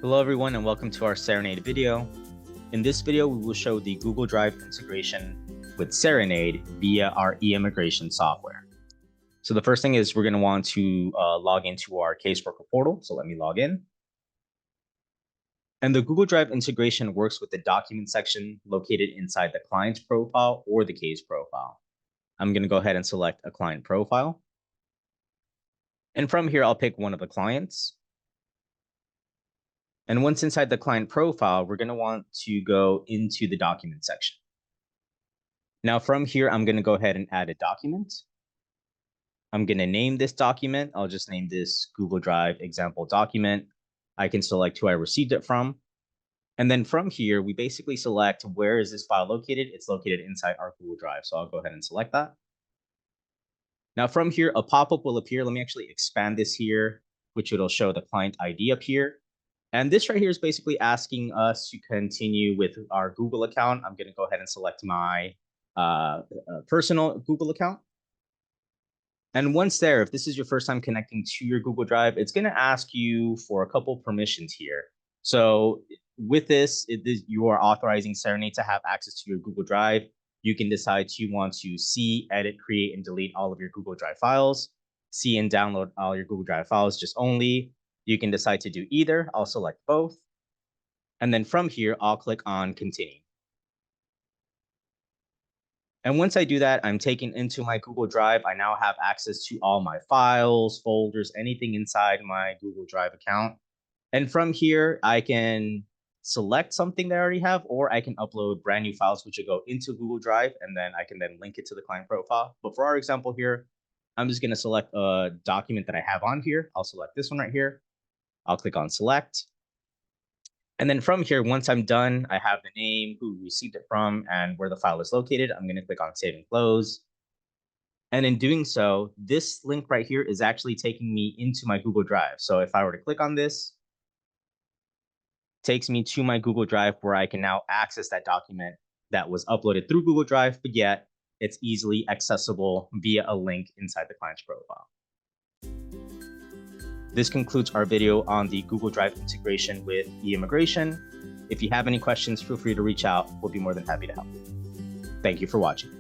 Hello everyone and welcome to our Cerenade video. In this video, we will show the Google Drive integration with Cerenade via our eIMMIGRATION software. So the first thing is we're going to want to log into our caseworker portal. So let me log in. And the Google Drive integration works with the document section located inside the client's profile or the case profile. I'm going to go ahead and select a client profile. And from here, I'll pick one of the clients. And once inside the client profile, we're going to want to go into the document section. Now from here, I'm going to go ahead and add a document. I'm going to name this document. I'll just name this Google Drive example document. I can select who I received it from. And then from here, we basically select where is this file located. It's located inside our Google Drive. So I'll go ahead and select that. Now from here, a pop-up will appear. Let me actually expand this here, which it'll show the client ID up here. And this right here is basically asking us to continue with our Google account. I'm going to go ahead and select my personal Google account. And once there, if this is your first time connecting to your Google Drive, it's going to ask you for a couple permissions here. So with this, you are authorizing Cerenade to have access to your Google Drive. You can decide you want to see, edit, create, and delete all of your Google Drive files, see and download all your Google Drive files just only. You can decide to do either. I'll select both. And then from here, I'll click on continue. And once I do that, I'm taken into my Google Drive. I now have access to all my files, folders, anything inside my Google Drive account. And from here, I can select something that I already have, or I can upload brand new files, which will go into Google Drive, and then I can then link it to the client profile. But for our example here, I'm just going to select a document that I have on here. I'll select this one right here. I'll click on select. And then from here, once I'm done, I have the name, who received it from, and where the file is located. I'm going to click on save and close. And in doing so, this link right here is actually taking me into my Google Drive. So if I were to click on this, it takes me to my Google Drive where I can now access that document that was uploaded through Google Drive, but yet it's easily accessible via a link inside the client's profile. This concludes our video on the Google Drive integration with eIMMIGRATION. If you have any questions, feel free to reach out. We'll be more than happy to help. Thank you for watching.